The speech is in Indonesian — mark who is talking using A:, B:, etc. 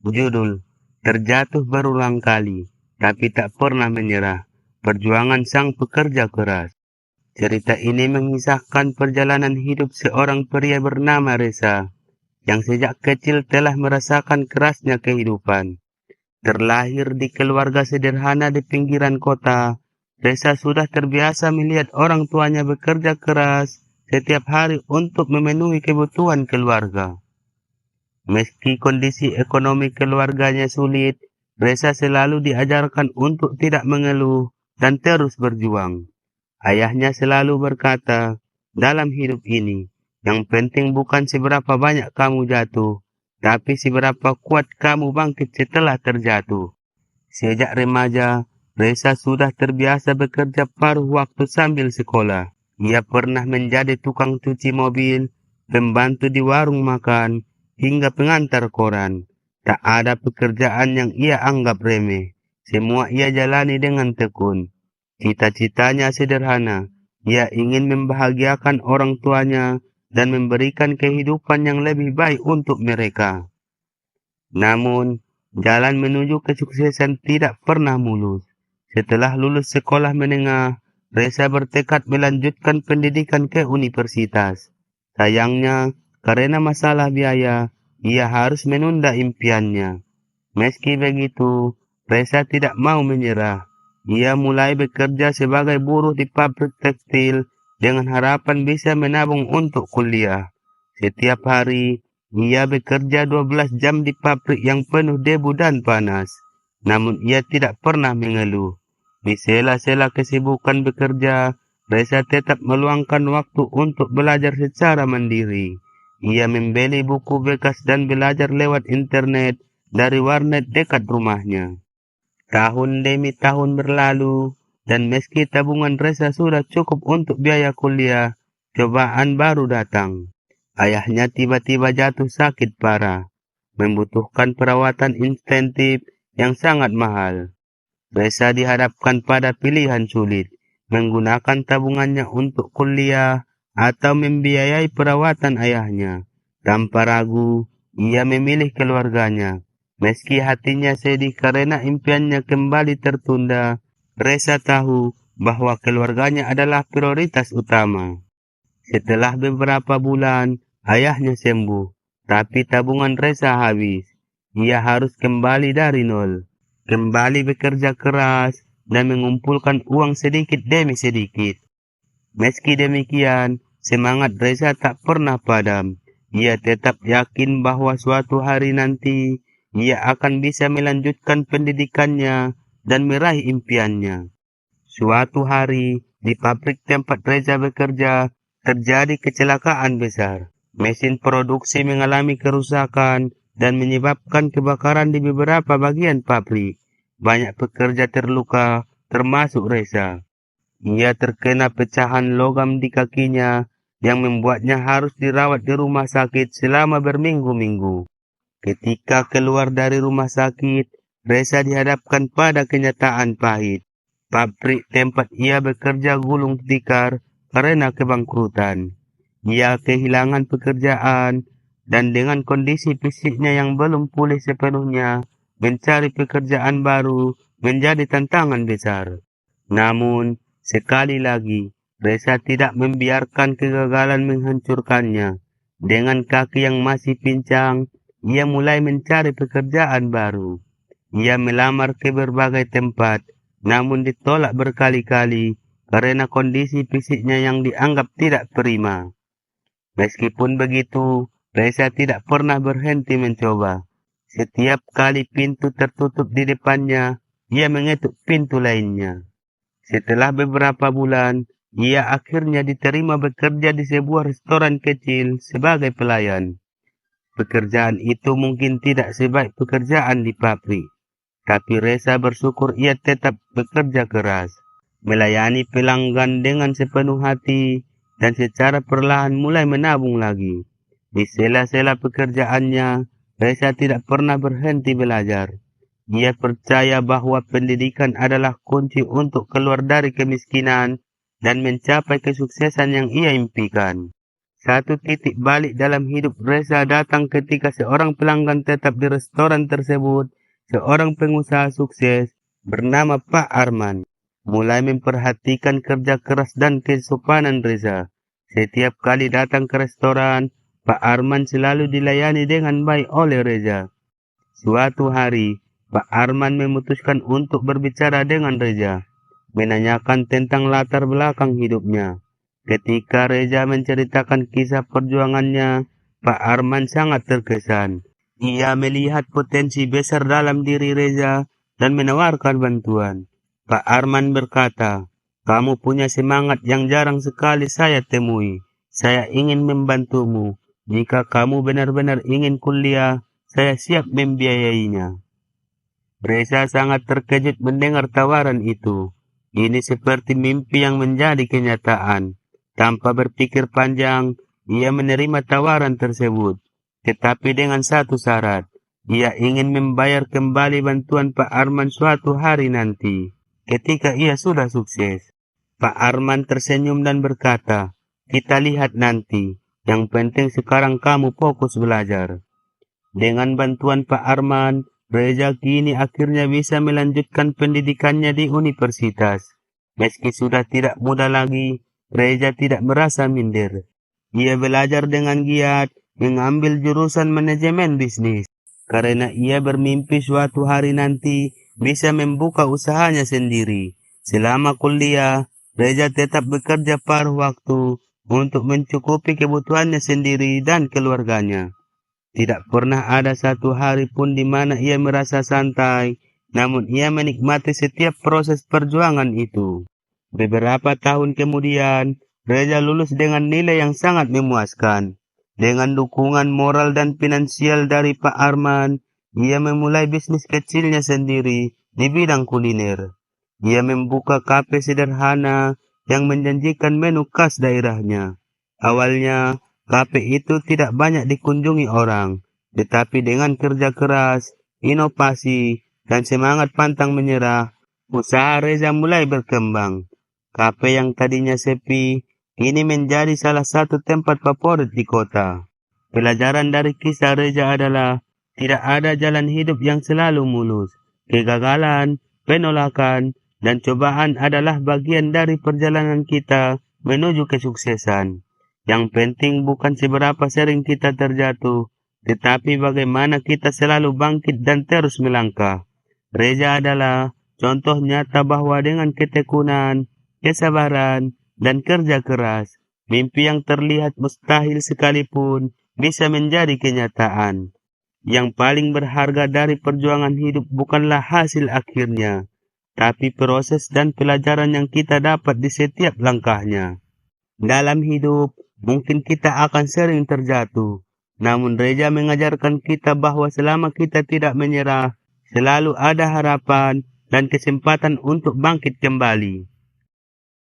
A: Judul, Terjatuh Berulang Kali, Tapi Tak Pernah Menyerah, Perjuangan Sang Pekerja Keras. Cerita ini mengisahkan perjalanan hidup seorang pria bernama Reza, yang sejak kecil telah merasakan kerasnya kehidupan. Terlahir di keluarga sederhana di pinggiran kota, Reza sudah terbiasa melihat orang tuanya bekerja keras setiap hari untuk memenuhi kebutuhan keluarga. Meski kondisi ekonomi keluarganya sulit, Reza selalu diajarkan untuk tidak mengeluh dan terus berjuang. Ayahnya selalu berkata, dalam hidup ini, yang penting bukan seberapa banyak kamu jatuh, tapi seberapa kuat kamu bangkit setelah terjatuh. Sejak remaja, Reza sudah terbiasa bekerja paruh waktu sambil sekolah. Ia pernah menjadi tukang cuci mobil, pembantu di warung makan, hingga pengantar koran. Tak ada pekerjaan yang ia anggap remeh. Semua ia jalani dengan tekun. Cita-citanya sederhana. Ia ingin membahagiakan orang tuanya dan memberikan kehidupan yang lebih baik untuk mereka. Namun, jalan menuju kesuksesan tidak pernah mulus. Setelah lulus sekolah menengah, Reza bertekad melanjutkan pendidikan ke universitas. Sayangnya, karena masalah biaya, ia harus menunda impiannya. Meski begitu, Reza tidak mau menyerah. Ia mulai bekerja sebagai buruh di pabrik tekstil dengan harapan bisa menabung untuk kuliah. Setiap hari, ia bekerja 12 jam di pabrik yang penuh debu dan panas. Namun ia tidak pernah mengeluh. Di sela-sela kesibukan bekerja, Reza tetap meluangkan waktu untuk belajar secara mandiri. Ia membeli buku bekas dan belajar lewat internet dari warnet dekat rumahnya. Tahun demi tahun berlalu, dan meski tabungan Reza sudah cukup untuk biaya kuliah, cobaan baru datang. Ayahnya tiba-tiba jatuh sakit parah, membutuhkan perawatan intensif yang sangat mahal. Reza dihadapkan pada pilihan sulit, menggunakan tabungannya untuk kuliah atau membiayai perawatan ayahnya. Tanpa ragu, ia memilih keluarganya. Meski hatinya sedih karena impiannya kembali tertunda, Reza tahu bahwa keluarganya adalah prioritas utama. Setelah beberapa bulan, ayahnya sembuh, tapi tabungan Reza habis. Ia harus kembali dari nol, kembali bekerja keras, dan mengumpulkan uang sedikit demi sedikit. Meski demikian, semangat Reza tak pernah padam. Ia tetap yakin bahwa suatu hari nanti, ia akan bisa melanjutkan pendidikannya dan meraih impiannya. Suatu hari, di pabrik tempat Reza bekerja, terjadi kecelakaan besar. Mesin produksi mengalami kerusakan dan menyebabkan kebakaran di beberapa bagian pabrik. Banyak pekerja terluka, termasuk Reza. Ia terkena pecahan logam di kakinya yang membuatnya harus dirawat di rumah sakit selama berminggu-minggu. Ketika keluar dari rumah sakit, Reza dihadapkan pada kenyataan pahit. Pabrik tempat ia bekerja gulung tikar karena kebangkrutan. Ia kehilangan pekerjaan dan dengan kondisi fisiknya yang belum pulih sepenuhnya, mencari pekerjaan baru menjadi tantangan besar. Namun, sekali lagi, Reza tidak membiarkan kegagalan menghancurkannya. Dengan kaki yang masih pincang, ia mulai mencari pekerjaan baru. Ia melamar ke berbagai tempat, namun ditolak berkali-kali karena kondisi fisiknya yang dianggap tidak prima. Meskipun begitu, Reza tidak pernah berhenti mencoba. Setiap kali pintu tertutup di depannya, ia mengetuk pintu lainnya. Setelah beberapa bulan, ia akhirnya diterima bekerja di sebuah restoran kecil sebagai pelayan. Pekerjaan itu mungkin tidak sebaik pekerjaan di pabrik. Tapi Reza bersyukur ia tetap bekerja keras, melayani pelanggan dengan sepenuh hati, dan secara perlahan mulai menabung lagi. Di sela-sela pekerjaannya, Reza tidak pernah berhenti belajar. Ia percaya bahwa pendidikan adalah kunci untuk keluar dari kemiskinan dan mencapai kesuksesan yang ia impikan. Satu titik balik dalam hidup Reza datang ketika seorang pelanggan tetap di restoran tersebut, seorang pengusaha sukses bernama Pak Arman, mulai memperhatikan kerja keras dan kesopanan Reza. Setiap kali datang ke restoran, Pak Arman selalu dilayani dengan baik oleh Reza. Suatu hari, Pak Arman memutuskan untuk berbicara dengan Reza, menanyakan tentang latar belakang hidupnya. Ketika Reza menceritakan kisah perjuangannya, Pak Arman sangat terkesan. Ia melihat potensi besar dalam diri Reza dan menawarkan bantuan. Pak Arman berkata, "Kamu punya semangat yang jarang sekali saya temui. Saya ingin membantumu. Jika kamu benar-benar ingin kuliah, saya siap membiayainya." Reza sangat terkejut mendengar tawaran itu. Ini seperti mimpi yang menjadi kenyataan. Tanpa berpikir panjang, ia menerima tawaran tersebut. Tetapi dengan satu syarat, ia ingin membayar kembali bantuan Pak Arman suatu hari nanti, ketika ia sudah sukses. Pak Arman tersenyum dan berkata, "Kita lihat nanti. Yang penting sekarang kamu fokus belajar." Dengan bantuan Pak Arman, Reza kini akhirnya bisa melanjutkan pendidikannya di universitas. Meski sudah tidak muda lagi, Reza tidak merasa minder. Ia belajar dengan giat, mengambil jurusan manajemen bisnis, karena ia bermimpi suatu hari nanti bisa membuka usahanya sendiri. Selama kuliah, Reza tetap bekerja paruh waktu untuk mencukupi kebutuhannya sendiri dan keluarganya. Tidak pernah ada satu hari pun di mana ia merasa santai, namun ia menikmati setiap proses perjuangan itu. Beberapa tahun kemudian, Reza lulus dengan nilai yang sangat memuaskan. Dengan dukungan moral dan finansial dari Pak Arman, ia memulai bisnis kecilnya sendiri di bidang kuliner. Ia membuka kafe sederhana yang menjanjikan menu khas daerahnya. Awalnya, kafe itu tidak banyak dikunjungi orang, tetapi dengan kerja keras, inovasi, dan semangat pantang menyerah, usaha Reza mulai berkembang. Kafe yang tadinya sepi, kini menjadi salah satu tempat favorit di kota. Pelajaran dari kisah Reza adalah, tidak ada jalan hidup yang selalu mulus. Kegagalan, penolakan, dan cobaan adalah bagian dari perjalanan kita menuju kesuksesan. Yang penting bukan seberapa sering kita terjatuh, tetapi bagaimana kita selalu bangkit dan terus melangkah. Reza adalah contoh nyata bahwa dengan ketekunan, kesabaran, dan kerja keras, mimpi yang terlihat mustahil sekalipun bisa menjadi kenyataan. Yang paling berharga dari perjuangan hidup bukanlah hasil akhirnya, tapi proses dan pelajaran yang kita dapat di setiap langkahnya. Dalam hidup, mungkin kita akan sering terjatuh, namun Reza mengajarkan kita bahwa selama kita tidak menyerah, selalu ada harapan dan kesempatan untuk bangkit kembali.